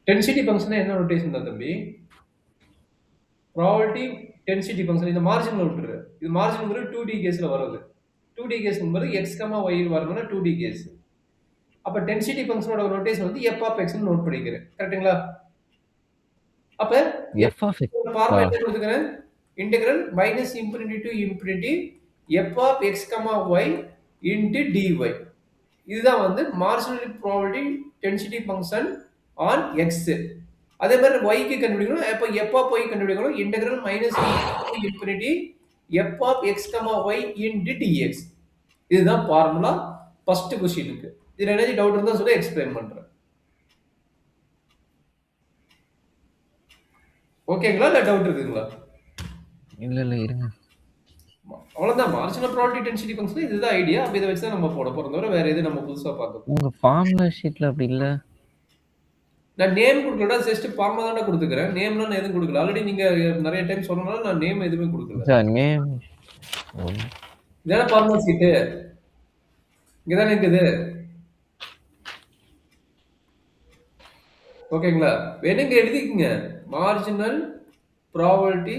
Density function என்ன notation தான் தம்பி? ப்ராபபிலிட்டி டென்சிட்டி ஃபங்ஷன் இந்த மார்ஜின்ல விட்டுரு. இது மார்ஜின்ங்கிறது 2D கேஸ்ல வர்றது. 2D கேஸ்ங்கும்போது x, y வரணும்னா 2D கேஸ். அப்ப டென்சிட்டி ஃபங்ஷனோட நோட்டேஷன் வந்து f of x ன்னு நோட் பண்ணிக்கிறேன். கரெக்ட்டுங்களா? அப்ப f f of x formula என்ன கொடுத்துக்கிறேன்? Integral minus infinity to infinity f of x, y into dy. இதுதான் வந்து marginal probability density function on x. அதே மாதிரி y க்கு கண்டுபிடிக்கணும். அப்ப f of y கண்டுபிடிக்கணும். Integral minus infinity f of x, y into dx. இதுதான் ஃபார்முலா ஃபர்ஸ்ட் क्वेश्चनக்கு. இதுல என்ன டவுட் இருந்தா சொல்ல எக்ஸ்பிளைன் பண்றேன். ஓகேங்களா இல்ல டவுட் இருக்குங்களா? இல்ல இருங்க. அவ்வளவுதான் மார்ஜினல் ப்ராபபிலிட்டி டென்சிட்டி ஃபங்ஷன் இதுதான் ஐடியா. அப்ப இத வச்சு தான் நம்ம போட போறோம். தவிர வேற எது நம்ம புதுசா பார்க்க போறோம். உங்க ஃபார்முலா ஷீட்ல அப்படி இல்ல. நான் நேம் கொடுக்கலடா ஜஸ்ட் ஃபார்முலா தான் கொடுத்துக்கிறேன். நேம்லாம் நான் எதுவும் கொடுக்கல. ஆல்ரெடி நீங்க நிறைய டைம் சொன்னனால நான் நேம் எதுவுமே கொடுக்கல. சார் நேம் இதான ஃபார்முலா ஷீட். இங்க தான இருக்குது. ஓகேங்களா? வேணுங்க எழுதிக்கங்க. Marginal probability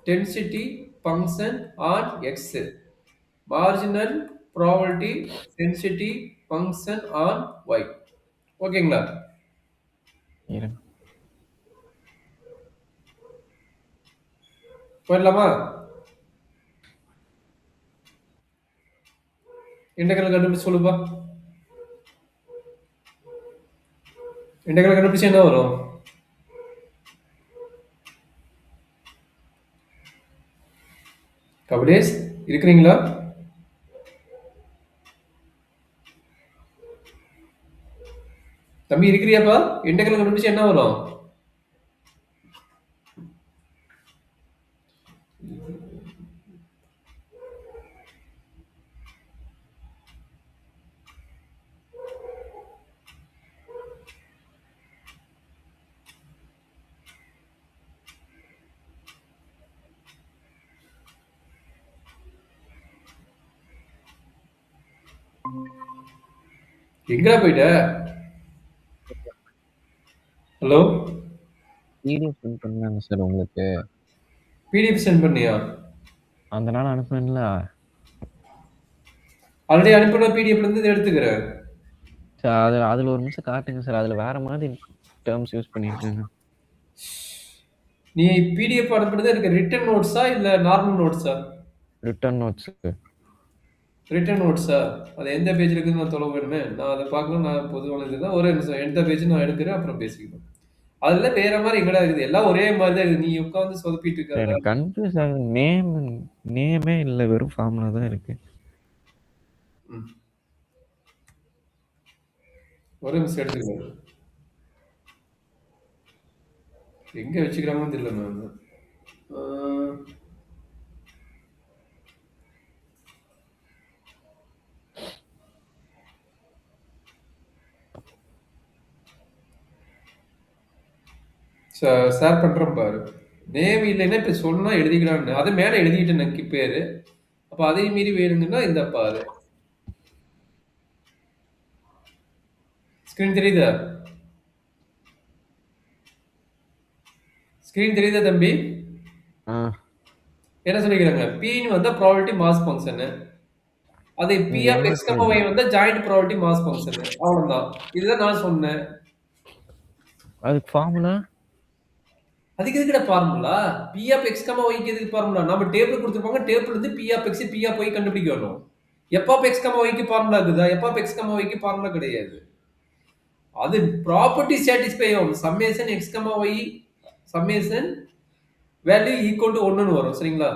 density function on x. Marginal probability density function on y. ஓகேங்களா? இருங்க. போயிடலாமா? இன்டெக்ரல் கண்டுபிடிச்சு சொல்லுப்பா. இன்டெக்ரல் கண்டுபிடிச்சு என்ன வரும்? கபடேஷ் இருக்கிறீங்களா? தம்பி இருக்கிறியாப்பா? இன்டெக்ரல் கண்டுபிடிச்சு என்ன வரும்? எங்கடா போயிட்ட? ஹலோ பிடிஎஃப் சென்ட் பண்ணாங்க சார் உங்களுக்கு. பிடிஎஃப் சென்ட் பண்ணியா? அந்த நாள் அனுப்புனேன்ல. ஆல்ரெடி அனுப்பின பிடிஎஃப்ல இருந்து இதை எடுத்துக்கிறேன். சார் அதுல ஒரு நிமிஷம் காட்டுங்க சார். அதுல வேற மாதிரி டேர்ம்ஸ் யூஸ் பண்ணிருக்கேங்க. நீ பிடிஎஃப் அனுப்புனது எனக்கு ரிட்டன் நோட்ஸா இல்ல நார்மல் நோட்ஸா? Written notes. ரிட்டன் நோட்ஸா? அது எந்த பேஜ்ல இருக்குன்னு நான் தொலை வேணுமே. நான் அதை பார்க்கணும். நான் பொதுவான இதுதான் ஒரே நிமிஷம் எந்த பேஜ் நான் எடுக்கிறேன் அப்புறம் பேசிக்கலாம். அதுல வேற மாதிரி எங்கடா இருக்குது? எல்லாம் ஒரே மாதிரி தான் இருக்குது. நீ உட்காந்து சொதப்பிட்டு இருக்காத. எனக்கு கன்ஃபியூஸ் ஆகுது. நேமே இல்ல, வெறும் ஃபார்முலா தான் இருக்கு. ஒரே நிமிஷம் எடுத்துக்கலாம். எங்க வச்சுக்கிறாங்கன்னு தெரியல மேம். ஷேர் பண்றேன் பாரு. நேம் இல்லைன்னா இப்ப சொன்னா எழுதிக்கலாம்னு அதை மேல எழுதிக்கிட்டு எனக்கு பேரு. அப்ப அதையும் மீறி வேணுங்கன்னா இந்த பாரு. ஸ்கிரீன் தெரியுதா? ஸ்கிரீன் தெரியுதா தம்பி? என்ன சொல்லிக்கிறாங்க? Pன்னு வந்தா ப்ராபபிலிட்டி மாஸ் ஃபங்க்ஷன். அதே P of x, y வந்தா ஜாயிண்ட் ப்ராபபிலிட்டி மாஸ் ஃபங்க்ஷன். அவ்வளவுதான். இதுதான் நான் சொன்னேன். அதுக்கு ஃபார்முலா? அதுக்கு எதுக்குடா formula? P of x, y க்கு எதுக்கு ஃபார்முலா? நம்ம டேபிள் கொடுத்திருப்பாங்க. டேபிள்ல இருந்து P of x, P of y கண்டுபிடிக்கணும். f of x, y க்கு ஃபார்முலா இருக்குதா? f of x, y க்கு ஃபார்முலா கிடையாது. அது ப்ராப்பர்ட்டி சாட்டிஸ்ஃபை ஆகும். Summation x, y summation value equal to 1 ன்னு வரும். சரிங்களா?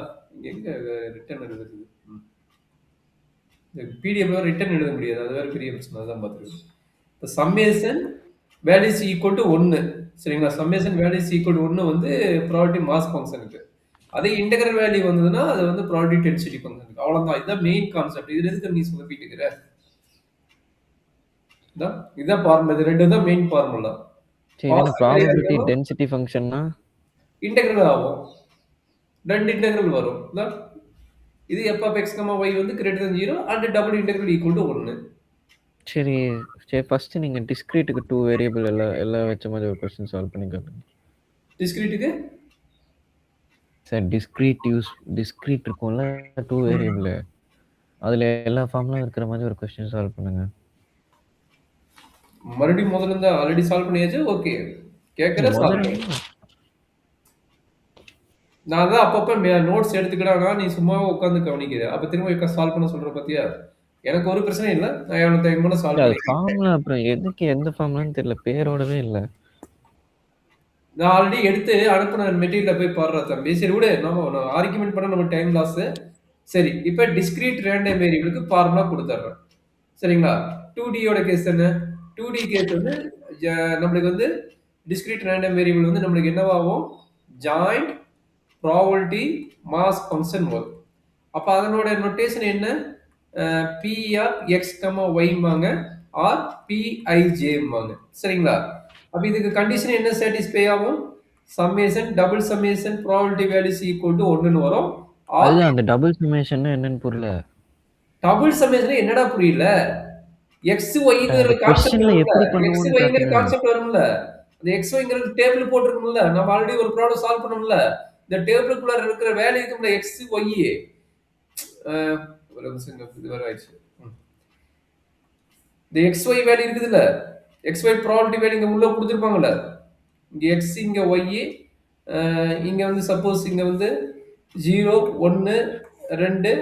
எங்க ரிட்டர்ன் எழுதுறது? பிடிஎஃப்ல ரிட்டர்ன் எழுத முடியாது. அது வேற பெரிய பிரச்சனை. அதான் பார்த்துருக்கோம். இப்போ summation value is equal to 1. சரிங்களா? Summation value is equal to 1 வந்து ப்ராபபிலிட்டி மாஸ் ஃபங்க்ஷனுக்கு. அதே இன்டெகிரல் வேல்யூ வந்ததுன்னா அது வந்து ப்ராபபிலிட்டி டென்சிட்டி ஃபங்க்ஷனுக்கு. அவ்வளவுதான். இதுதான் மெயின் கான்செப்ட். இதுல எதுக்கு நீ சொதப்பிட்டு இருக்கிற? இதான் ஃபார்முலா. இது ரெண்டு தான் மெயின் ஃபார்முலா. ப்ராபபிலிட்டி டென்சிட்டி ஃபங்க்ஷன்னா இன்டெகிரல் ஆகும். ரெண்டு இன்டெகிரல் வரும். இது f of x, y வந்து greater than 0 and double integral equal to 1. சரி, சரி ஃபர்ஸ்ட்டு நீங்க டிஸ்க்ரீட்டுக்கு 2 வேரியபிள் எல்லாம் வச்ச மாதிரி ஒரு கொஸ்டின் சால்வ் பண்ணி காட்டுங்க. டிஸ்கிரீட்டுக்கு சார் டிஸ்க்ரீட் இருக்கும்ல 2 ம். வேரியபிள். அதுல எல்லா ஃபார்முலாவும் இருக்கிற மாதிரி ஒரு கொஸ்டின் சால்வ் பண்ணுங்க. மறுபடியும் முதல்ல இருந்து ஆல்ரெடி சால்வ் பண்ணியாச்சு. ஓகே. கேட்கற சால்வ் முதல்ல பண்ணு. நான் தான் அப்பப்ப நோட்ஸ் எடுத்துக்கிட்டானா நீ சும்மாவே உட்காந்து கவனிக்கிற. அப்ப திரும்ப சால்வ் பண்ண சொல்ற பாத்தியா? எனக்கு ஒரு பிரச்சனையும் இல்ல. நான் எவ்வளவு டைம் வேணா சால்வ் அது பண்ணிக்கிறேன். ஃபார்முலா அப்புறம் எதுக்கு எந்த ஃபார்முலான்னு தெரியல. பேரோடவே இல்ல. நான் ஆல்ரெடி எடுத்து அனுப்புன மெட்டீரியல போய் பாருடா தம்பி. சரி விடு. நம்ம ஆர்குமென்ட் பண்ண நமக்கு டைம் லாஸ். சரி. இப்ப டிஸ்கிரீட் ரேண்டம் வேரியபிளுக்கு ஃபார்முலா குடுத்துர்றேன். சரிங்களா? 2D யோட கேஸ் என்ன? 2D கேஸ் வந்து நம்மளுக்கு வந்து டிஸ்கிரீட் ரேண்டம் வேரியபிள் வந்து நம்மளுக்கு என்னவாகும்? ஜாயிண்ட் ப்ராபபிலிட்டி மாஸ் ஃபங்ஷன் வரும். அப்ப அதனோட நோட்டேஷன் என்ன? பி ஆஃப் எக்ஸ் கமா ஒய்ம்பாங்க ஆர் பிஐஜேம்பாங்க. சரிங்களா? அப்ப இதுக்கு கண்டிஷன் என்ன சாட்டிஸ்ஃபை ஆகும்? Summation double summation probability values equal to 1ன்னு வரும். ஆர் அதுதான் அந்த டபுள் சம்மேஷன்னா என்னன்னு புரியல. டபுள் சம்மேஷன் என்னடா புரியல? எக்ஸ் ஒய்ங்கிற அந்த கான்செப்ட் கொஸ்டின்ல வரும்ல. எப்படி எக்ஸ் பண்ணுவோம்னு ஒய்ங்கிற காட்டுங்க. கான்செப்ட் வரும்ல. அந்த எக்ஸ் ஒய்ங்கிற டேபிள் போட்டிருக்கும்ல. நம்ம ஆல்ரெடி ஒரு ப்ராப்ளம் சால்வ் பண்ணோம்ல. இந்த டேபிளுக்குள்ள இருக்கிற வேல்யூ இருக்கும்ல எக்ஸ் ஒய். ஒரு நிமிஷம் இது வர ஆயிடுச்சு. இந்த எக்ஸ் ஒய் வேல்யூ இருக்குதுல்ல. எக்ஸ் ஒய் ப்ராபபிலிட்டி வேல்யூ இங்க உள்ள கொடுத்துருப்பாங்கல்ல. இங்க எக்ஸ் இங்க ஒய் இங்க வந்து சப்போஸ் இங்க வந்து 0 1 2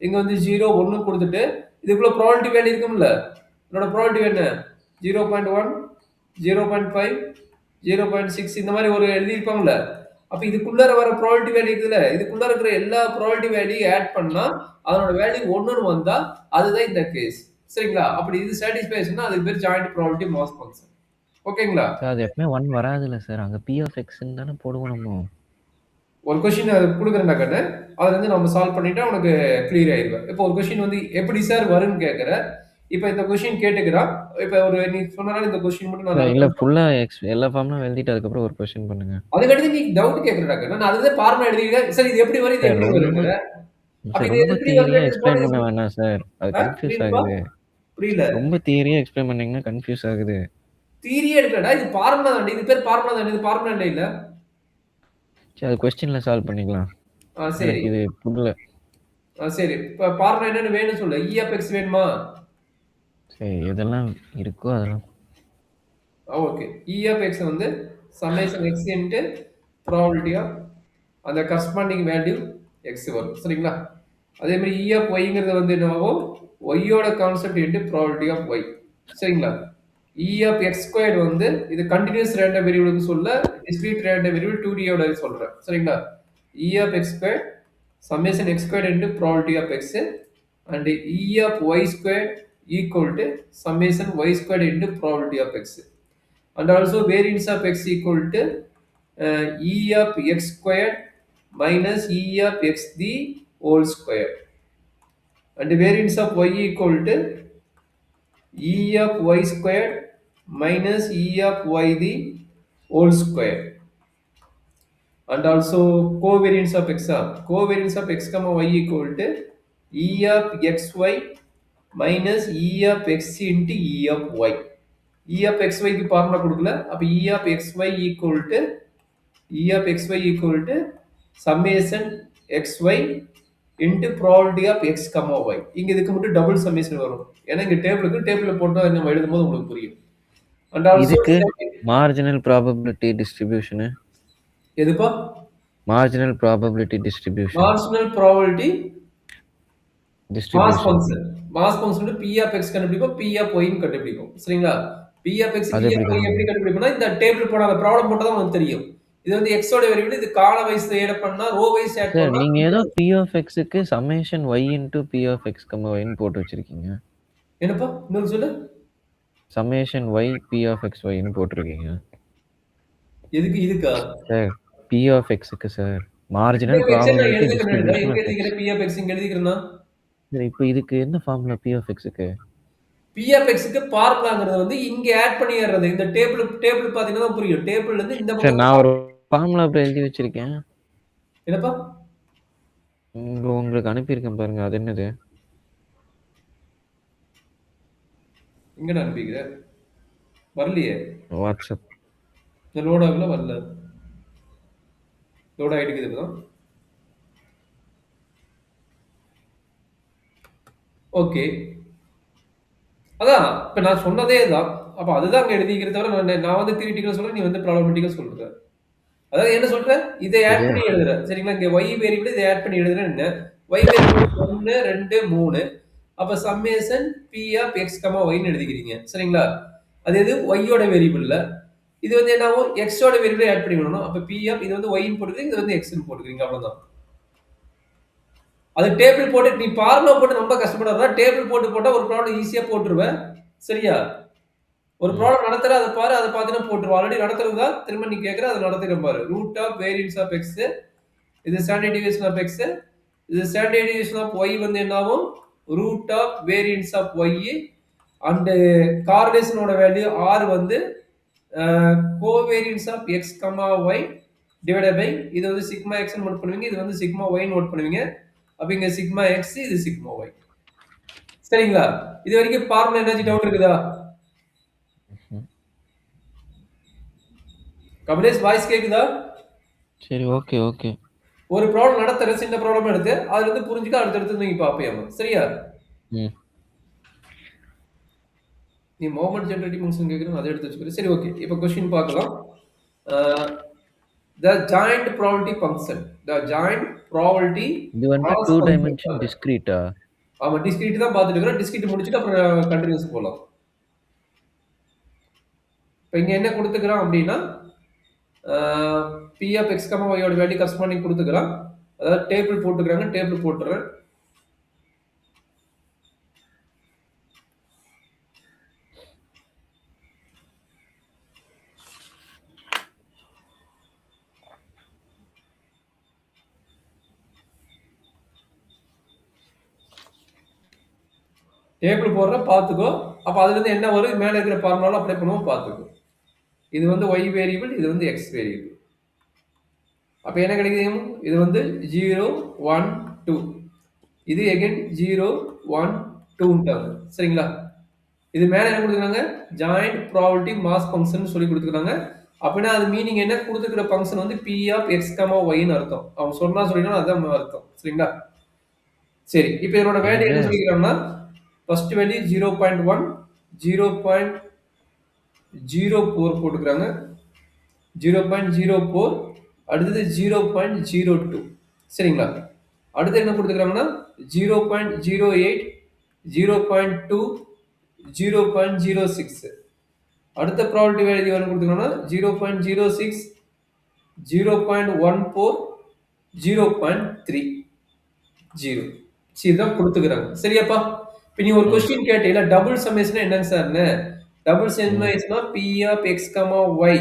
இங்க வந்து 0 1 கொடுத்துட்டு இதுக்குள்ள ப்ராபபிலிட்டி வேல்யூ இருக்கும்ல. என்னோட ப்ராபபிலிட்டி என்ன? 0.1 0.5 0.6 இந்த மாதிரி ஒரு எழுதியிருப்பாங்கல்ல. அப்ப இதுக்குள்ளார வர ப்ராபபிலிட்டி வேல்யூ இருக்குதுல்ல. இதுக்குள்ள இருக்கிற எல்லா ப்ராபபிலிட்டி வேல்யூ ஆட் பண்ணா அதனோட வேல்யூ 1ன்னு வந்தா அதுதான் இந்த கேஸ். சரிங்களா? அப்படி இது சாட்டிஸ்ஃபை ஆச்சுன்னா அதுக்கு பேர் ஜாயிண்ட் ப்ராபபிலிட்டி மாஸ் ஃபங்க்ஷன். ஓகேங்களா? சார் அது எப்பவுமே 1 வராதுல்ல சார். அங்க பி ஆஃப் எக்ஸ்ன்னு தானே போடுவோம் நம்ம. ஒரு கொஸ்டின் குடுக்குறேன்டா கண்ணு. அதுல இருந்து நம்ம சால்வ் பண்ணிட்டா உனக்கு கிளியர் ஆயிருவேன். இப்போ ஒரு கொஸ்டின் வந்து எப்படி சார் வரும்னு கேட்கிற. இப்ப இந்த கொஸ்டின் கேட்டுக்கிறான். இப்ப ஒரு நீ சொன்னனால இந்த கொஸ்டின் மட்டும் நான் இல்ல நடத்துறேன். ஃபுல்லா எல்லா ஃபார்முலாவும் எழுதிட்டு அதுக்கப்புறம் ஒரு கொஸ்டின் பண்ணுங்க. அதுக்கடுத்து நீ டவுட் கேட்கறடா கண்ணு. நான் அதுதான் ஃபார்முலா எழுதிருக்கேன். சார் இது எப்படி வரும்? இது சார் எப்படி ரொம்ப வருங்கிற. அப்ப சார் இது ரொம்ப எப்படி தியரியா வருதுன்னு எக்ஸ்பிளைன் பண்ண போட்டு வேணாம் சார். அது கன்ஃபியூஸ் புரியுதுப்பா? ஆகுது. புரியல. ரொம்ப தியரியா எக்ஸ்பிளைன் பண்ணீங்கன்னா கன்ஃபியூஸ் ஆகுது. தியரியே எடுக்கலடா. இது ஃபார்முலா தான்டா. இது பேர் ஃபார்முலா தானே. இது ஃபார்முலா இல்ல. சரி அது கொஸ்டின்ல சால்வ் பண்ணிக்கலாம். சரி. எனக்கு இது புரியல. சரி. இப்ப ஃபார்முலா என்னன்னு வேணும்னு சொல்லு. இ ஆஃப் எக்ஸ் வேணுமா? சரி எதெல்லாம் இருக்கோ அதெல்லாம். ஓகே. இ ஆஃப் எக்ஸ் வந்து summation X into probability of அந்த கரஸ்பாண்டிங் வேல்யூ எக்ஸ் வரும். சரிங்களா? அதே மாதிரி இ ஆஃப் ஒய்ங்கிறது வந்து என்னவாகும்? ஒய்யோட concept into probability of Y. சரிங்களா? இ ஆஃப் எக்ஸ் ஸ்கொயர் வந்து இது கண்டினியூஸ் ரேண்டம் வேரியபிளுக்கு சொல்ல டிஸ்கிரீட் ரேண்டம் வேரியபிள் 2D யோட சொல்றேன். சரிங்களா? E of x square summation x square into probability of x and E of y square equal to summation y square into probability of x. And also variance of x equal to e of x squared minus e of x the whole square. And variance of y equal to e of y squared minus e of y the whole square. And also covariance of x. Covariance of x comma y equal to e of xy minus e of x into e of y. E of xy க்கு formula கொடுக்கல. அப்ப E of xy equal to summation xy into probability of x comma y. இங்க இதுக்கு மட்டும் double summation வரும். ஏன்னா இங்க டேபிள்ல போட்டா நம்ம எழுதும்போது உங்களுக்கு புரியும். And also இதுக்கு மார்ஜினல் ப்ராபபிலிட்டி டிஸ்ட்ரிபியூஷன். எதுப்பா? Marginal probability distribution. Marginal probability mass distribution. Function. Mass function வந்து p of x கண்டுபிடிக்கும், p of y ன்னு கண்டுபிடிக்கும். சரிங்களா? p of x அது p எப்படி of y கண்டுபிடிக்கும்? எப்படி கண்டுபிடிக்கும்னா இந்த டேபிள் போட அந்த ப்ராப்ளம் போட்டா தான் உங்களுக்கு தெரியும். இது வந்து x ஓட வேரியபிள் இது கால வைஸ் ஆட் பண்ணா ரோ வைஸ் ஆட் சார் பண்ணா நீங்க ஏதோ p of xக்கு summation y into p of x, y ன்னு போட்டு வச்சிருக்கீங்க. என்னப்பா? இன்னொரு சொல்லு. summation y p of x, y ன்னு போட்டிருக்கீங்க. எதுக்கு இதுக்கா? சார் p of xக்கு sir marginal p of x நான் ப்ராபபிலிட்டி எழுதிக்கிறேன். டிஸ்ட்ரிபியூஷன் எங்க ஆஃப் x. எழுதிக்கிறேன்? p of x இங்க எழுதிக்கிறேன்னா சார் இப்போ இதுக்கு என்ன formula p of xக்கு? p of x க்கு ஃபார்முலாங்கிறது வந்து இங்க ஆட் பண்ணிடுறது. இந்த டேபிள் பாத்தீங்கன்னா தான் புரியும். டேபிள்ல இருந்து இந்த சார் பக்கம் நான் ஒரு ஃபார்முலா அப்புறம் எழுதி வச்சிருக்கேன். என்னப்பா? உங்களுக்கு அனுப்பியிருக்கேன் பாருங்க. அது என்னது? எங்கடா அனுப்பிக்கிற? வரலையே. வாட்ஸ்அப். இந்த லோட் ஆகல, வரல. லோட் ஆகிட்டு இருக்குது இப்பதான். ஓகே. அதான் இப்ப நான் சொன்னதே தான். அப்ப அதுதான் அங்க எழுதிக்கிறத தவிர நான் வந்து தியரிட்டிக்கல் சொல்றேன், நீ வந்து ப்ராப்ளமேட்டிக்கல் சொல்ற. அதாவது என்ன சொல்ற? இதை ஆட் பண்ணி எழுதுற. சரிங்களா? இங்க y வேரியபிள் இதை ஆட் பண்ணி எழுதுறேன் என்ன? y variable 1, 2, 3. அப்ப சம்மேஷன் p ஆஃப் x, yன்னு எழுதிக்கிறீங்க. சரிங்களா? அது எது? y யோட வேரியபிள்ல. இது வந்து என்னாகும்? x ஓட வேரியபிள் ஆட் பண்ணி விடணும். அப்ப p ஆஃப் இது வந்து y ன்னு போட்டுக்கிறீங்க, இது வந்து x ன்னு போட்டுக்கிறீங்க. அவ்வளவுதான். அது டேபிள் போட்டு நீ ஃபார்முலா போட்டு ரொம்ப கஷ்டப்படாத. டேபிள் போட்டு போட்டா ஒரு ப்ராப்ளம் ஈஸியா போட்டுருவேன். சரியா? ஒரு ப்ராப்ளம் நடத்துற அதை பாரு, அதை பார்த்துட்டு போட்டுருவோம். ஆல்ரெடி நடத்துறது தான் திரும்ப நீ கேட்குற, அதை நடத்துகிறேன் பாரு. Root of variance of x, இது ஸ்டாண்டர்ட் டிவியேஷன் ஆஃப் எக்ஸ், இது ஸ்டாண்டர்ட் டிவியேஷன் ஆஃப் ஒய் வந்து என்னாகும்? Root of variance of y and கார்லேஷனோட வேல்யூ ஆர் வந்து covariance of x comma y divided by இது வந்து சிக்மா எக்ஸ் நோட் பண்ணுவீங்க, இது வந்து சிக்மா ஒய் நோட் பண்ணுவீங்க. அப்ப இங்க சிக்மா எக்ஸ், இது சிக்மா ஒய். சரிங்களா? இது வரைக்கும் ஃபார்முலா எனர்ஜி டவுட் இருக்குதா? கபிலேஷ் வாய்ஸ் கேக்குதா? சரி, ஓகே ஓகே. ஒரு ப்ராப்ளம் நடத்துற சின்ன ப்ராப்ளம் எடுத்து அதுல இருந்து புரிஞ்சுக்க அடுத்தடுத்து நீங்க பாப்பீங்க. சரியா? நீ மொமெண்ட் ஜெனரேட்டிங் ஃபங்க்ஷன் கேக்குறீங்க, அதை எடுத்து வச்சுக்கிறேன். சரி, ஓகே. இப்போ क्वेश्चन பார்க்கலாம். the joint probability function, the joint probability இது வந்து 2 டைமென்ஷன் டிஸ்கிரீட்டா? ஆமா, டிஸ்கிரீட் தான் பார்த்துட்டு இருக்கோம். டிஸ்கிரீட் முடிச்சிட்டு அப்புறம் கண்டினியூஸ் போலாம். இப்போ இங்க என்ன கொடுத்துக்கறான் அப்படின்னா p of x, y யோட வேல்யூ கரஸ்பாண்டிங் கொடுத்துக்கறான். அதாவது டேபிள் போட்டுக்கறாங்க, டேபிள் போட்டுறேன். டேபிள் போடுற பார்த்துக்கோ. அப்ப அதுல இருந்து என்ன வரும்? மேல இருக்கிற ஃபார்முலால அப்ளை பண்ணுவோம், பார்த்துக்கோ. இது வந்து y வேரியபிள், இது வந்து x வேரியபிள். அப்ப என்ன கிடைக்குது? இது வந்து 0 1 2, இது அகைன் 0 1 2ன்றாங்க. சரிங்களா? இது மேல என்ன கொடுத்துருக்காங்க? ஜாயிண்ட் ப்ராபபிலிட்டி மாஸ் ஃபங்க்ஷன் சொல்லி கொடுத்துருக்காங்க. அப்படின்னா அது மீனிங் என்ன? கொடுத்துக்கிற ஃபங்க்ஷன் வந்து p ஆஃப் x, y ன்னு அர்த்தம். அவன் சொன்னா சொல்லினா அதான் அர்த்தம். சரிங்களா? சரி, இப்போ இதோட வேல்யூ என்ன சொல்லிக்கிறாங்கன்னா ஃபர்ஸ்ட் வேல்யூ 0.1 0.04 போட்டுக்கிறாங்க. 0.04, அடுத்தது 0.02. சரிங்களா? அடுத்து என்ன கொடுத்துக்கிறாங்கன்னா 0.08, 0.2, 0.06. அடுத்த ப்ராபபிலிட்டி வேல்யூ என்ன கொடுத்துக்கிறாங்கன்னா 0.06, 0.14, 0.30. இதுதான் கொடுத்துக்கிறாங்க. சரியாப்பா? இப்போ நீ ஒரு கொஸ்டின் கேட்டீல, டபுள் சம்மேஷன் என்னங்க சார்னு? டபுள் சம்மேஷனா p of x, y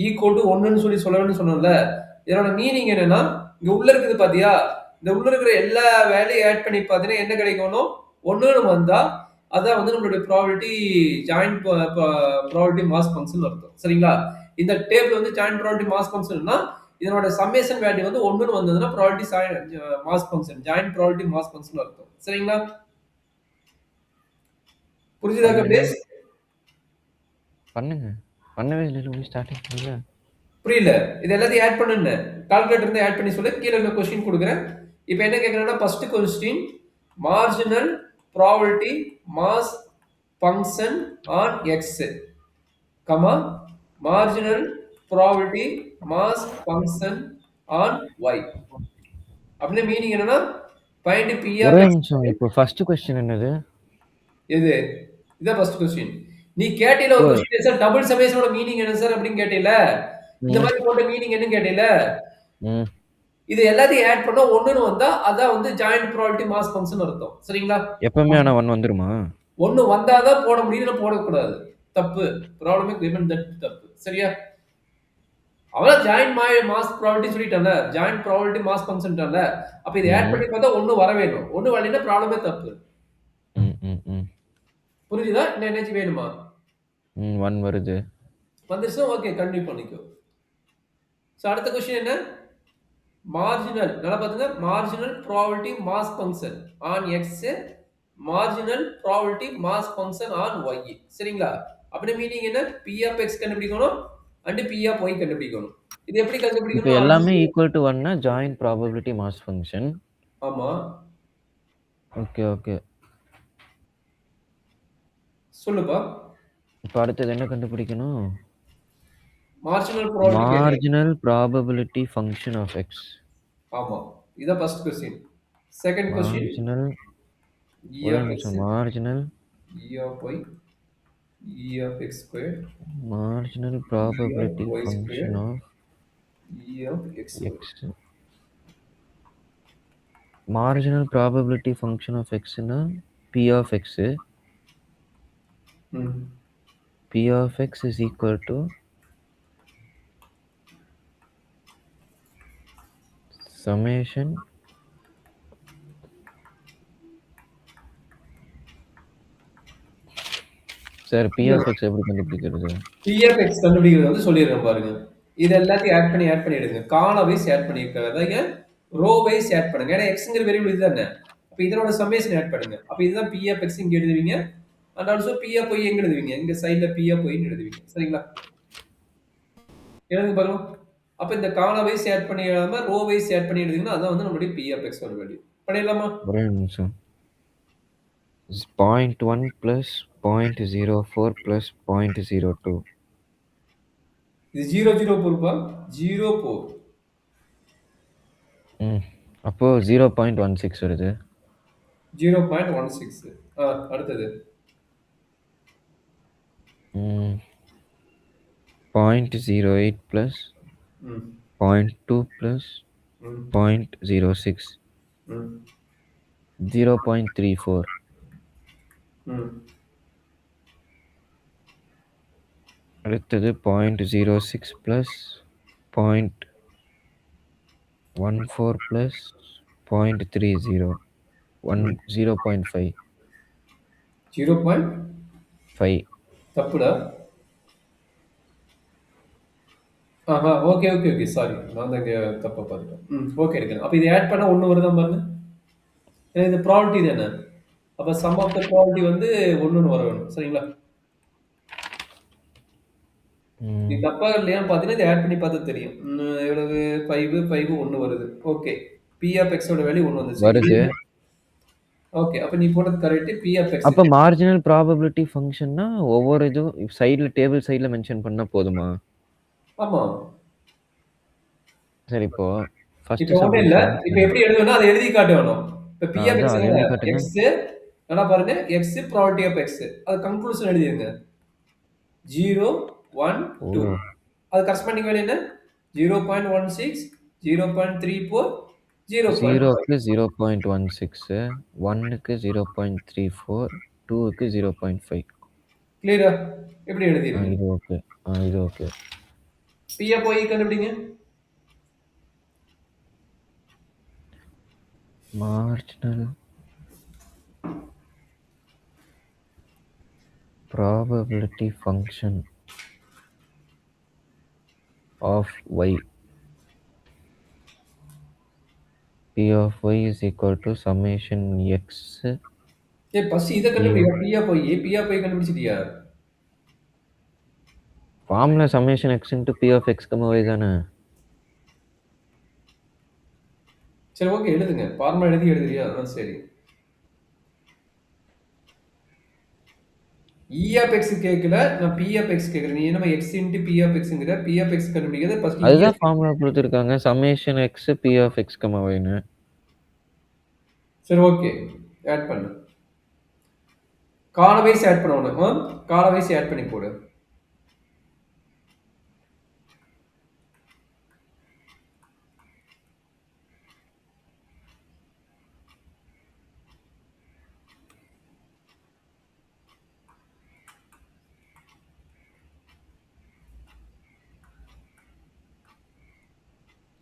equal to 1ன்னு சொல்லணும்னு சொன்னோம்ல. இதோட மீனிங் என்னன்னா, இங்க உள்ள இருக்குது பாத்தியா? இந்த உள்ள இருக்கிற எல்லா வேல்யூ ஆட் பண்ணி பார்த்தீங்கன்னா என்ன கிடைக்கணும்? 1ன்னு வந்தா அதான் வந்து நம்மளுடைய probability joint probability mass function அர்த்தம். சரிங்களா? இந்த டேபிள் வந்து ஜாயிண்ட் ப்ராபபிலிட்டி மாஸ் ஃபங்க்ஷன்னா இதனோட சம்மேஷன் வேல்யூ வந்து 1ன்னு வந்ததுன்னா probability mass function, joint probability mass function அர்த்தம். சரிங்களா? புரியுதா கபிலேஷ்? பண்ணுங்க. பண்ணவே இல்லை, ஸ்டார்டிங் பண்ணல. புரியல. இது எல்லாத்தையும் ஆட் பண்ணுங்க. கால்குலேட்டர் இருந்து ஆட் பண்ணி சொல்ல கீழ நான் क्वेश्चन கொடுக்கிறேன். இப்போ என்ன கேக்குறேன்னா first question marginal probability mass function on x, comma marginal probability mass function on y. அப்படின மீனிங் என்னன்னா ஃபைண்ட் p ஆஃப் ஒரே நிமிஷம். இப்போ ஃபர்ஸ்ட் क्वेश्चन என்னது? எது? இதான் ஃபர்ஸ்ட் क्वेश्चन. நீ கேட்டில ஒரு क्वेश्चन சார் டபுள் சம்மேஷனோட மீனிங் என்ன சார் அப்படினு கேட்டில. இந்த மாதிரி போட்ட மீனிங் என்னன்னு கேட்டில. இது எல்லாத்தையும் ஆட் பண்ணா 1ன்னு வந்தா அதான் வந்து ஜாயிண்ட் ப்ராபபிலிட்டி மாஸ் ஃபங்க்ஷன் அர்த்தம். சரிங்களா? எப்பவுமே ஆனா 1 வந்துருமா? 1 வந்தாதான் போட முடியும், இல்ல போட கூடாது. தப்பு. ப்ராப்ளமே கிவன் தட் தப்பு. சரியா? அவள ஜாயிண்ட் மாஸ் ப்ராபபிலிட்டி சொல்லிட்டல. ஜாயிண்ட் ப்ராபபிலிட்டி மாஸ் ஃபங்க்ஷன்டல. அப்ப இத ஆட் பண்ணி பார்த்தா 1 வர வேணும். 1 வரலைனா ப்ராப்ளமே தப்பு. புரியுதா? இன்னும் எனர்ஜி வேணுமா? 1 வருது. வந்துருச்சா? ஓகே, கண்டினியூ பண்ணிக்கோ. சோ அடுத்த क्वेश्चन என்ன? மார்ஜினல், நல்லா பாத்துங்க. Marginal probability mass function on x marginal probability mass function on y. சரிங்களா? அப்படின்னா மீனிங் என்ன? பி ஆஃப் எக்ஸ் கண்டுபிடிக்கணும் அண்ட் பி ஆஃப் ஒய் கண்டுபிடிக்கணும். இது எப்படி இப்போ கண்டுபிடிக்கணும்? எல்லாமே ஈக்குவல் டு 1னா ஜாயின்ட் ப்ராபபிலிட்டி மாஸ் ஃபங்க்ஷன். ஆமா. Okay okay. சொல்லுப்பா. இப்போ அடுத்தது என்ன கண்டுபிடிக்கணும்? மார்ஜினல் ப்ராபபிலிட்டி கேட்குறேன். Marginal probability function of x. ஆமா. இதான் first question. Second question marginal E ஒரே ஆஃப் எக்ஸ் நிமிஷம். Marginal E of y E of x square marginal E of probability y square function of E of x y. X. Marginal probability function of எக்ஸ்னா p of x. ம். P of x is equal to summation sir p of x எப்படி கண்டுபிடிக்கிறது? B of X கண்டுபிடிக்கிறது வந்து சொல்லிடுறேன் பாருங்க. இது எல்லாத்தையும் ஆட் பண்ணி எடுங்க. கால வைஸ் ஆட் பண்ணிருக்காங்க. ரோ வைஸ் ஆட் பண்ணுங்க. ஏன்னா எக்ஸ்ங்கிற வேரியபிள் இதுதானே. அப்ப இதனோட சம்மேஷன் ஆட் பண்ணுங்க. அப்ப இதுதான் பி ஆஃப் எக்ஸ் இங்க எழுதுவீங்க. And also p of y எங்க எழுதுவீங்க? இங்க சைடுல பி ஆஃப் ஒய்ன்னு எழுதுவீங்க. சரிங்களா? எழுதுங்க பார்க்கலாம். அப்ப இந்த கால வைஸ் ஆட் பண்ணி எழுதாம ரோ வைஸ் ஆட் பண்ணி எழுதுங்கன்னா அதான் வந்து நம்மளுடைய பி ஆஃப் எக்ஸ் ஓட வேல்யூ. பண்ணிடலாமா? ஒரே நிமிஷம். 0.1 plus 0.04 plus 0.02. இது 004 பா. 04. அப்போ 0.16 வருது. 0.16. அடுத்தது 0.08 plus 0.2 plus 0.06. 0.34. அடுத்தது 0.06 plus 0.14 plus 0.30. 0.5. 0.5. தப்புடா. ஓகே ஓகே ஓகே சாரி, நான் தான் இங்க தப்பா பார்த்துட்டேன். ஓகே எடுக்கணும். அப்ப இது ஆட் பண்ணா 1 வருதா பாருங்க. இது ப்ராபபிலிட்டி தானே. அப்ப சம் ஆஃப் த ப்ராபபிலிட்டி வந்து 1ன்னு வர வேணும். சரிங்களா? நீ தப்பா இல்லையான்னு பார்த்தீங்கன்னா இதை ஆட் பண்ணி பார்த்தா தெரியும். எவ்வளவு 5 5 1 வருது. ஓகே. பி ஆஃப் எக்ஸ் ஓட வேல்யூ 1 வந்துச்சு. வருது. ஓகே. அப்ப நீ போட்டது கரெக்ட். P of X. அப்ப மார்ஜினல் ப்ராபபிலிட்டி ஃபங்க்ஷன்னா ஒவ்வொரு இதுவும் சைடுல டேபிள் சைடுல மென்ஷன் பண்ணா போதுமா? ஆமா. சரி இப்போ ஃபர்ஸ்ட் இப்போ ஒண்ணும் இல்ல. இப்போ எப்படி எழுதணும்னா அதை எழுதி காட்ட வேணும். இப்போ பி ஆஃப் எக்ஸ் எக்ஸ் நல்லா பாருங்க. X probability of X. அது கன்க்ளூஷன் எழுதிருங்க. 0 1 2. அது கரஸ்பாண்டிங் வேல்யூ என்ன? 0.16 0.34 0க்கு 0.16, 1க்கு 0.34, 2க்கு 0.5. கிளியரா? எப்படி எழுதிருங்க? இது ஓகே. இது ஓகே. பி ஆஃப் ஒய் கண்டுபிடிங்க. Marginal probability function of y. P of y is equal to summation x. First இத கண்டுபிடிங்க. பி ஆஃப் ஒய் கண்டுபிடிச்சிட்டியா? Formula summation x into p of x, y தானே. சரி ஓகே எழுதுங்க. Formula எழுதுறியா? சரி. E of x கேக்கல, நான் P of x கேக்குறேன். நீ என்ன x into P of xங்கற? P of x கண்டுபிடிக்கிறது ஃபர்ஸ்ட் அதுதான் ஃபார்முலா கொடுத்திருக்காங்க. summation x P of x, y ன்னு. சரி ஓகே. ஆட் பண்ணு. கால வைஸ் ஆட் பண்ணனும். கால வைஸ் ஆட் பண்ணி போடு.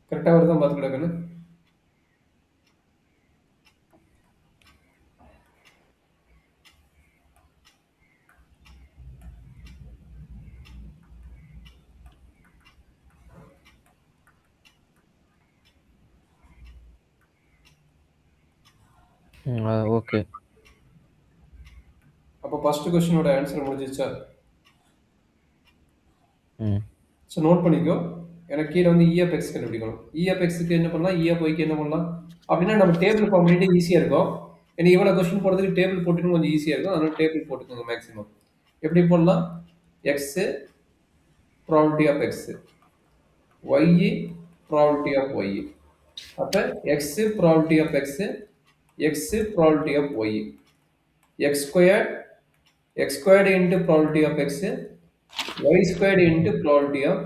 கரெக்டா வருதா பாத்துக்கடா கண்ணு. ஓகே. ஃபர்ஸ்ட் கொஸ்டினோட ஆன்சர் முடிஞ்சிச்சா? ம் ஸோ நோட் பண்ணிக்கோ. எனக்கு கீழே வந்து இ ஆஃப் எக்ஸ் கண்டுபிடிக்கணும். இ ஆஃப் எக்ஸுக்கு என்ன பண்ணலாம், இ ஆஃப் ஒய்க்கு என்ன பண்ணலாம் அப்படின்னா நம்ம டேபிள் ஃபார்ம் பண்ணிட்டு ஈஸியாக இருக்கும். எனக்கு இவ்வளோ கொஸ்டின் போடுறதுக்கு டேபிள் போட்டுன்னு கொஞ்சம் ஈஸியாக இருக்கும். அதனால டேபிள் போட்டுக்கோங்க மேக்ஸிமம். எப்படி போடலாம்? X probability of x, y probability of y. அப்போ x probability of x, x probability of y, x square x squared into probability of x, y squared into probability of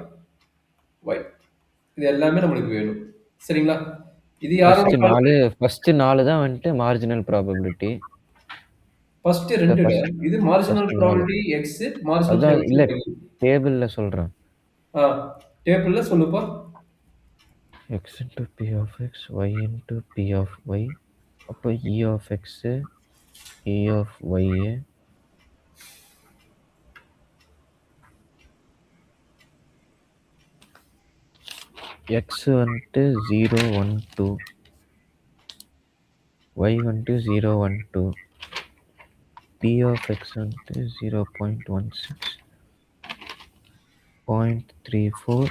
y. இது எல்லாமே நம்மளுக்கு வேணும். சரிங்களா? இது யாரோட ஃபர்ஸ்ட் 4 தான் வந்துட்டு மார்ஜினல் ப்ராபபிலிட்டி. ஃபர்ஸ்ட் 2 இது மார்ஜினல் ப்ராபபிலிட்டி எக்ஸ், மார்ஜினல் அதான் இல்ல ப்ராபபிலிட்டி டேபிள்ல சொல்றேன். டேபிள்ல சொல்லுப்பா. x into p of x, y into p of y. அப்போ e of x, e of y. x வந்துட்டு 0 1 2, y வந்துட்டு 0 1 2, p of x வந்துட்டு 0.16, 0.34,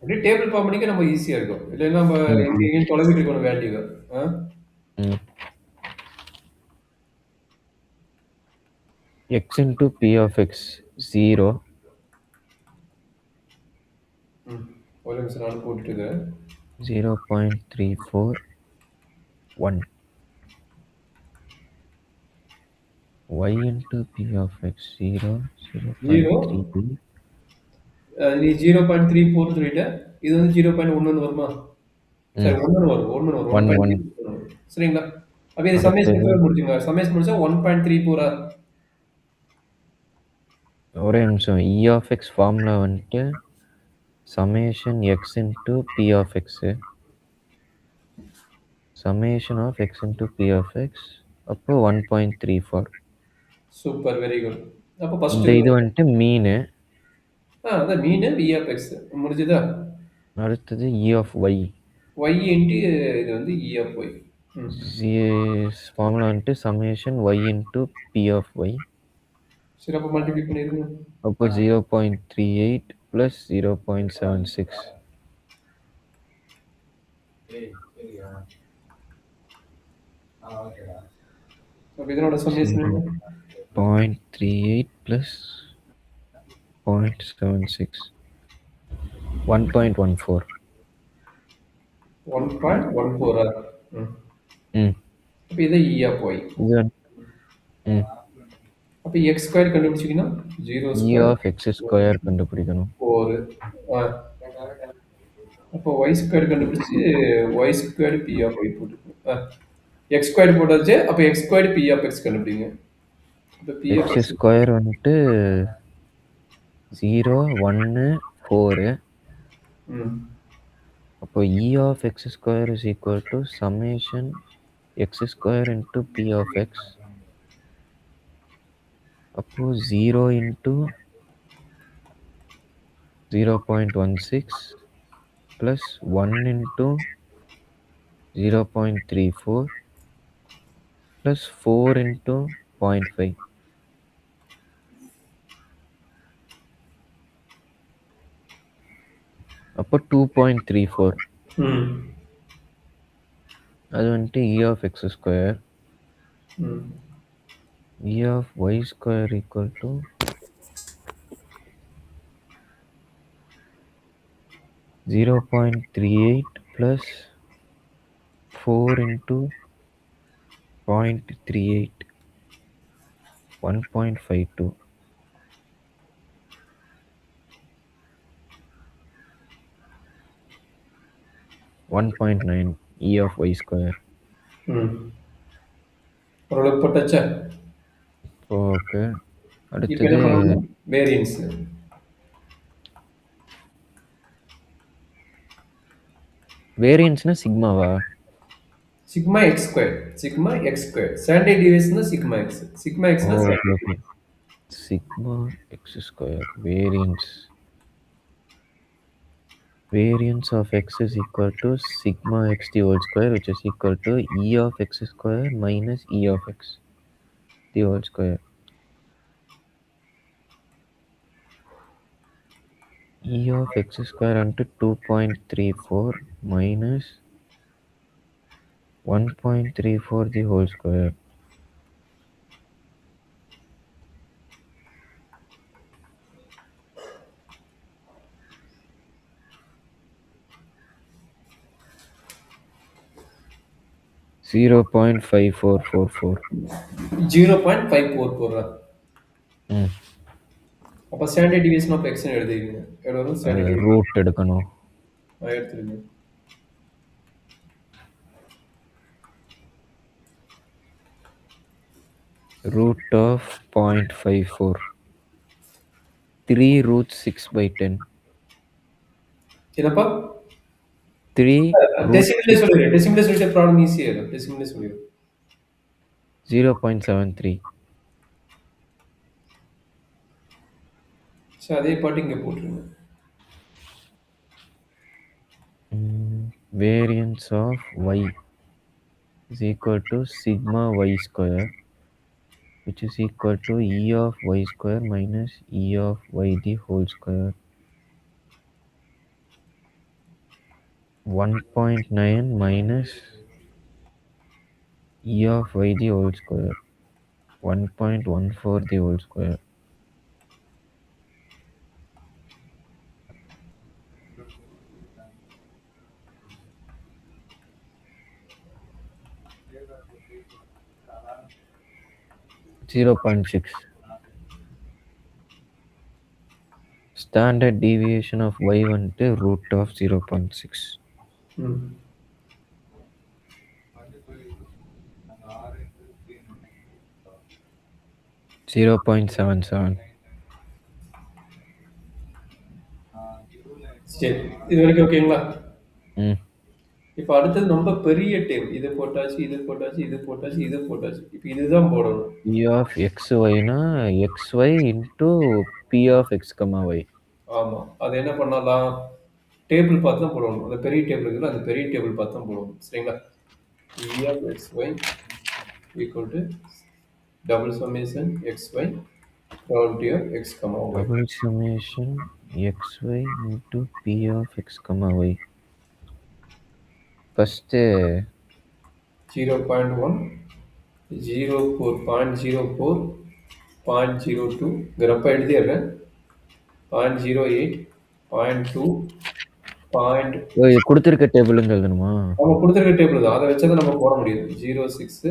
அப்படியே டேபிள் ஃபார்ம் பண்ணிக்க நம்ம ஈஸியா இருக்கும். இல்லைன்னா நம்ம எங்கேயும் தொலைவிட்டு இருக்கணும் value. x into p of x 0. ஒரு நிமிஷம் நான் போட்டுட்டு இருக்கேன். 0.34 1. y into p of x 0 0.32. நீ 0.34 சொல்லிட்ட. இது வந்து 0.1 வருமா? சரி 1 வரும் 1 சரிங்களா? அப்ப இது சமேஷன் முடிச்சுங்க. சமேஷன் முடிச்சா 1.34. ஒரே நிமிஷம். e of x ஃபார்முலா வந்துட்டு summation x into p of x, summation of x into p of x, அப்போ 1.34. Super, very good. அப்போ ஃபர்ஸ்ட் இது வந்துட்டு மீன். அத மீன் e of x முடிஞ்சதா? அடுத்தது e of y. y into இது வந்து e of y. ஃபார்முலா வந்துட்டு summation y into p of y. சரி அப்போ மல்டிப்ளை பண்ணிருங்க. அப்போ 0.38 plus 0.76. அப்போ இதனோட சம்மேஷன் என்ன? 0.38 plus 0.76, 1.14. 1.14. அப்போ இது e of y. அப்போ x ஸ்கொயர் கண்டுபிடிச்சிக்கினா 0 e of x ஸ்கொயர் கண்டுபிடிக்கணும். 4. அப்போ y ஸ்கொயர் கண்டுபிடிச்சு y square p of y போட்டுக்கணும். x ஸ்கொயர் போட்டாச்சு. அப்போ x square p of x கண்டுபிடிங்க. அப்போ p of x ஸ்கொயர் வந்துட்டு 0 1 4. அப்போ e of x square is equal to summation x square into p of x. அப்போ 0 into 0.16 plus 1 into 0.34 plus 4 into 0.5. அப்போ 2.34. அது வந்துட்டு e of x square. e of y square equal to 0.38 plus 4 into 0.38, 1.52. (1.9) e of y square. ஓரளவுக்கு போட்டாச்சா? Okay. அடுத்தது variance. வேரியன்ஸ்னா சிக்மாவா? Sigma x square. Sigma x square. Standard deviation sigma x. Sigma x னா sigma x square variance. variance of x is equal to sigma x the whole square, which is equal to e of x square minus e of x the whole square. E of x square onto 2.34 minus 1.34 the whole square. Zero point 5444. 0.544. ம் அப்போ standard deviation of எக்ஸ்னு எழுதிருக்கீங்க. எவ்வளோ வரும் அது standard deviation? Root எடுக்கணும். எடுத்துருங்க. Root of 0.54. 3 root 6 by 10. என்னப்பா? 3 root டெசிமல்லே 6, சொல்லிடு. டெசிமல்லே சொல்லிட்டு ப்ராப்ளம் ஈஸியாக இருக்கும். டெசிமல்லே சொல்லிடு. 0.73. ஸோ அதே பாட்டு இங்கே போட்டுருங்க. Variance of y is equal to sigma y square, which is equal to e of y square minus e of y the whole square. 1.9 minus e of y the whole square. 1.14 the whole square. Zero 0.6. Standard deviation of y வந்துட்டு root of 0.6. 0.77. சரி, இது வரைக்கும் ஓகேங்களா? ம் இப்போ அடுத்தது ரொம்ப பெரிய டேபிள். இது போட்டாச்சு, இது போட்டாச்சு, இது போட்டாச்சு, இது போட்டாச்சு. இப்போ இதுதான் போடணும். p of xyனா xy into p of x, y. ஆமா. அது என்ன பண்ணலாம்? டேபிள் பார்த்து தான் போடணும். அந்த பெரிய டேபிள் இருக்குல்ல, அந்த பெரிய டேபிள் பார்த்து தான் போடணும். சரிங்களா? E of xy equal to double summation xy probability of x, y. Double summation xy into p of x, y. First 0.1, 0.04, 0.02, 0.02, இங்க ரொம்ப எழுதிடுறேன். 0.08, 0.2, கொடுத்துருக்க டேபிள்னு எழுதணுமா? நம்ம கொடுத்துருக்க டேபிள் தான். அதை வச்சு தான் நம்ம போட முடியும். 0.6,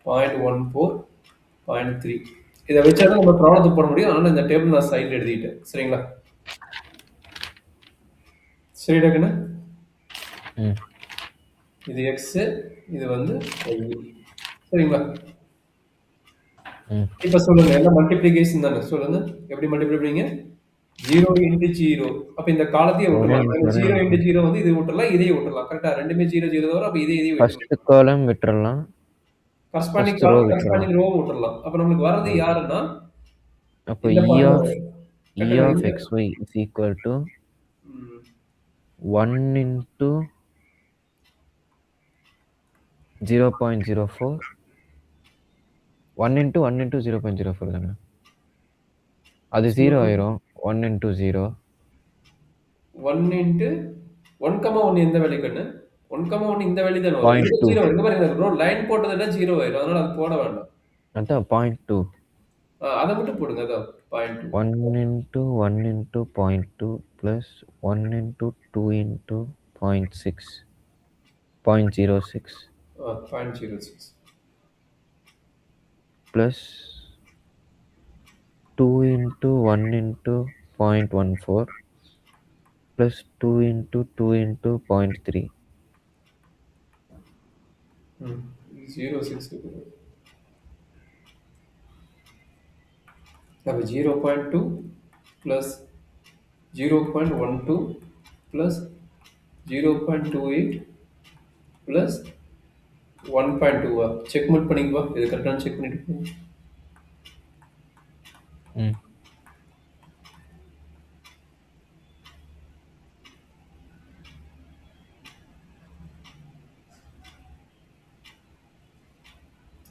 0.14, 0.3. இதை வச்சா தான் நம்ம ப்ராப்ளத்துக்கு போட முடியும். அதனால இந்த டேபிள் நான் சைடில் எழுதிட்டேன். சரிங்களா? சரி டக்குன்னு இது எக்ஸ், இது வந்து y. சரிங்களா? இப்ப சொல்லுங்க, எல்லாம் மல்டிப்ளிகேஷன் தானே? சொல்லுங்க, எப்படி மல்டிப்ளை பண்ணீங்க? 0 into 0. அப்ப இந்த காலத்தையே விட்டுறலாம். 0 into 0 வந்து இது விட்டுறலாம், இதையும் விட்டுறலாம். கரெக்டா? ரெண்டுமே 0 0 வரும். அப்ப இதையும் விட்டுறலாம். ஃபர்ஸ்ட் காலம் விட்டுறலாம், கரஸ்பாண்டிங் காலம், கரஸ்பாண்டிங் ரோ விட்டுறலாம். அப்ப நமக்கு வரது யாருன்னா, அப்ப e of xy is equal to 1 into 0.04. 1 into 1 into 0.04 தானே? அது 0 ஆயிரும். 1 into 0. 1 into 1, 1 எந்த வேல்யூ கண்ணு? 1, 1 இந்த வேல்யூ தானே வரும். 0 இங்க பாருங்க, ப்ரோ லைன் போட்டதுல 0 ஆயிரும். அதனால அது போட வேண்டாம். அதான் 0.2. அத மட்டும் போடுங்க. அதான் 0.2. 1 into 1 into 0.2 plus 1 into 2 into 0.6. 0.06. 0.06. Plus 2 into 1 into 0.14 plus 2 into 2 into 0.3. 0.6. அப்ப 0.2 plus 0.12 plus 0.28 plus 1.2. செக் பண்ணிக்குவா. இது கரெக்டான செக் பண்ணிட்டு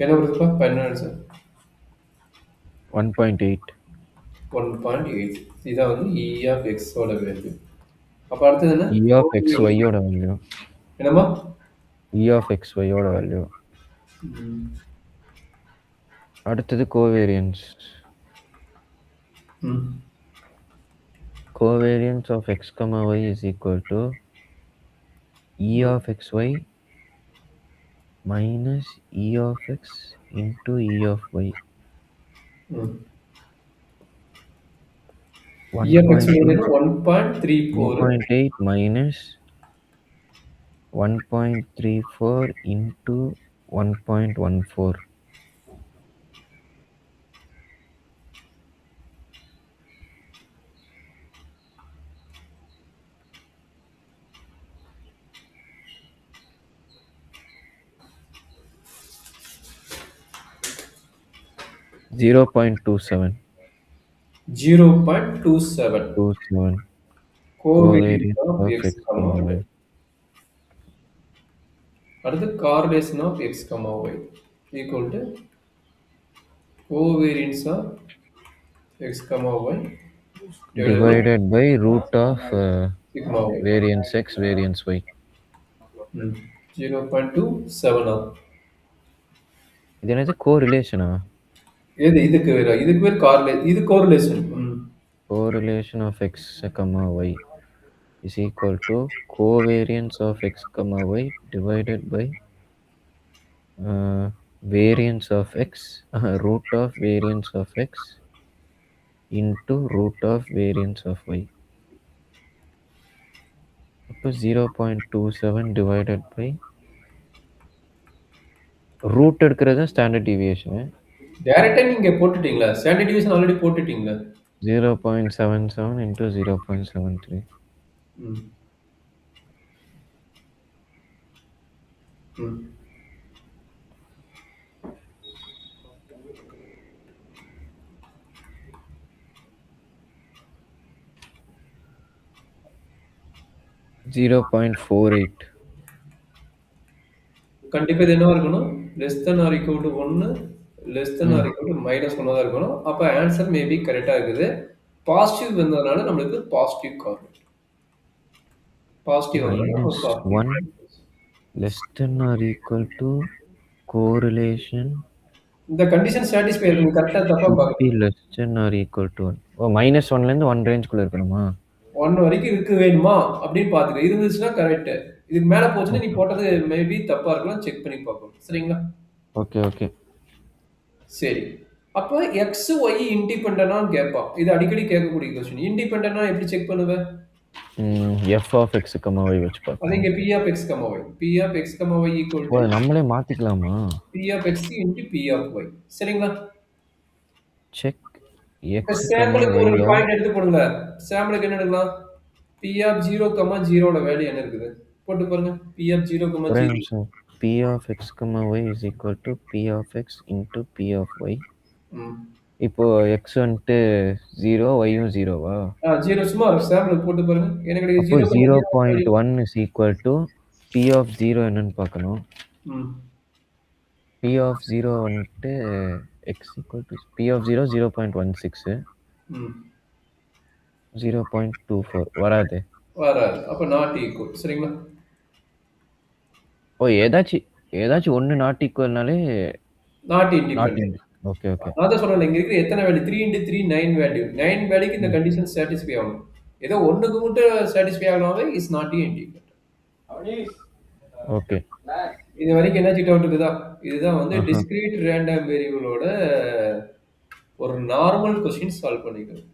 என்ன வருதுப்பா? இப்ப என்ன ஆன்சர்? 1.8. 1.8. இதான் வந்து E of X ஓட வேல்யூ. அப்ப அடுத்தது என்ன? E of xy ஓட வேல்யூ. என்னம்மா? E of xy ஓட வேல்யூ. ம். அடுத்தது கோவேரியன்ஸ். ம். Covariance of x comma y is equal to E of xy minus E of x into E of y. ம். E of X 1.8 value 1.34. 1.8 minus 1.34 into 1.14. .27. 0.27. 27. Covariance Covariance of of X, x comma y. அடுத்து correlation of X, Y equal to covariance of X, Y Divided by root of sigma Y. variance x, variance y. 0.27. இது என்னது கோரிலேஷனா? இதுக்கு பேர் இது correlation. Correlation of x comma y is equal to covariance of x comma y divided by variance of x, root of variance of x into root of variance of y. அப்போ 0.27 divided by root எடுக்கிறது standard deviation. டைரக்டா நீங்க போட்டுட்டீங்களா? Standard deviation already போட்டுட்டீங்களா? 0.77 into 0.73. ம். ம். 0.48. கண்டிப்பா இது என்னவா இருக்கணும்? Less than or equal to 1, less than or equal to -1 தான் இருக்கணும். அப்ப ஆன்சர் மேபி கரெக்ட்டா இருக்குது. பாசிட்டிவ் வந்ததுனால நம்மளுக்கு பாசிட்டிவ் கார்பன். பாசிட்டிவ் வந்ததுனால minus நமக்கு positive. 1 less than or equal to correlation இந்த கண்டிஷன் சாட்டிஸ்ஃபை இருக்கு. கரெக்ட்டா தப்பா should பாருங்க. be less than or equal to 1. ஓ -1லேருந்து 1 ரேஞ்சுக்குள்ள இருக்கணுமா? 1 வரைக்கும் இருக்கு வேணுமா அப்படின்னு பாத்துக்க. இருந்துச்சுன்னா கரெக்ட். இதுக்கு மேல போச்சுன்னா நீ போட்டது மேபி தப்பா இருக்கலாம். செக் பண்ணி பார்க்கணும். சரிங்களா? ஓகே. சரி. அப்ப எக்ஸ், ஒய் இண்டிபெண்டன்டான்னு கேட்பான். இது அடிக்கடி கேட்கக்கூடிய கொஸ்டின். இண்டிபெண்டன்டா எப்படி செக் பண்ணுவ? f of x comma y வச்சு அது பார்க்கணும். இங்க P of X, Y. P of X, Y equal O to நம்மளே மாத்திக்கலாமா? P of X into P of Y. சரிங்களா? செக் x comma சாம்பிளுக்கு y ஒரு of பாயிண்ட் எடுத்து போடுங்க. சாம்பிளுக்கு என்ன எடுக்கலாம்? P of 0, 0 ஓட வேல்யூ என்ன இருக்குது? போட்டு பாருங்க. P of 0, ஒரே 0. நிமிஷம். p of x comma y is equal to p of x into p of y. ம். இப்போ x வந்துட்டு 0, y-யும் 0வா? 0 சும்மா சாம்பிளுக்கு போட்டு பாருங்க. எனக்கு அப்போ 0, 0.1 is equal to p of 0 என்னன்னு பார்க்கணும். ம். p of 0 வந்துட்டு x equal to p of 0 0.16, ம். 0.24 வராது. வராது. அப்ப நாட் ஈக்குவல். சரிங்களா? ஓ ஏதாச்சும் ஒன்று நாட் ஈக்குவல்னாலே நாட் நாட் இண்டிபெண்டன்ட். ஓகே. நான் தான் சொன்னேன் இங்க இருக்கிற எத்தனை வேல்யூ 3 into 3 9 வேல்யூ 9 வேல்யூக்கு இந்த கண்டிஷன் சாட்டிஸ்ஃபை ஆகணும். ஏதோ ஒண்ணுக்கு மட்டும் சாட்டிஸ்ஃபை ஆகலாமே இஸ் நாட் இண்டிபெண்டன்ட். ஓகே. இது வரைக்கும் என்ன டவுட் இருக்குதா? இதுதான் வந்து டிஸ்கிரீட் ரேண்டம் வேரியபிளோட ஒரு நார்மல் கொஸ்டின் சால்வ் பண்ணிக்கிறது.